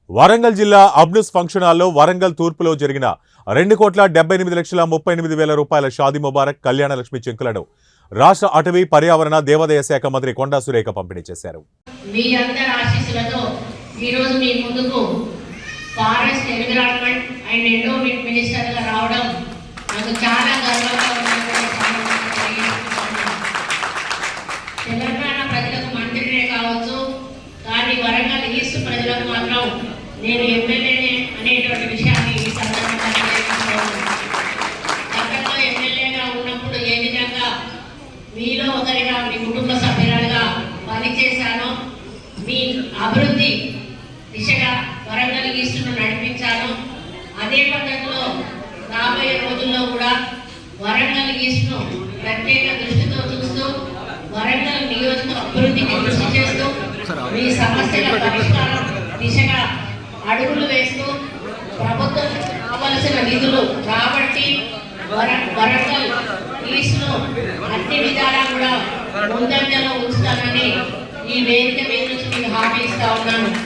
వరంగల్ జిల్లా అబ్నుస్ ఫంక్షన్ హాల్లో వరంగల్ తూర్పులో జరిగిన 2,78,38,038 రూపాయల షాదీ ముబారక్ కళ్యాణ లక్ష్మి చెక్కులను రాష్ట్ర అటవీ పర్యావరణ దేవాదాయ శాఖ మంత్రి కొండా సురేఖ పంపిణీ చేశారు. మీ అందరి ఆశీస్సులతో ఈ రోజు మీ ముందుకు forest environment and endowment minister గా రావడం నాకు చాలా గర్వంగా ఉంది. తెలంగాణ ప్రజలకు మంత్రినే కావచ్చు, కానీ వరంగల్ ఈస్ట్ ప్రజలకు మాత్రం నేను ఎమ్మెల్యేనే అనేటువంటి విషయాన్ని ఈ సందర్భంగా తెలియజేస్తున్నాను. గతంలో ఎమ్మెల్యేగా ఉన్నప్పుడు ఏ విధంగా మీలో ఒకరిగా మీ కుటుంబ సభ్యులుగా పనిచేశానో, మీ అభివృద్ధి దిశగా వరంగల్ ఈస్ట్ను నడిపించాను. అదే పద్ధతిలో రాబోయే రోజుల్లో కూడా వరంగల్ ఈస్ట్ను ప్రత్యేక దృష్టితో చూస్తూ వరంగల్ నియోజక అభివృద్ధికి కృషి చేస్తూ మీ సమస్యల పరిష్కారం దిశగా అడుగులు వేస్తూ ప్రభుత్వం కావలసిన నిధులు రాబట్టి వరంగల్ ఈస్ట్ను అన్ని విధాలా కూడా ముందంజలో ఉంచుతానని ఈ వేదిక మీద నుంచి మీకు హామీ ఇస్తా ఉన్నాను.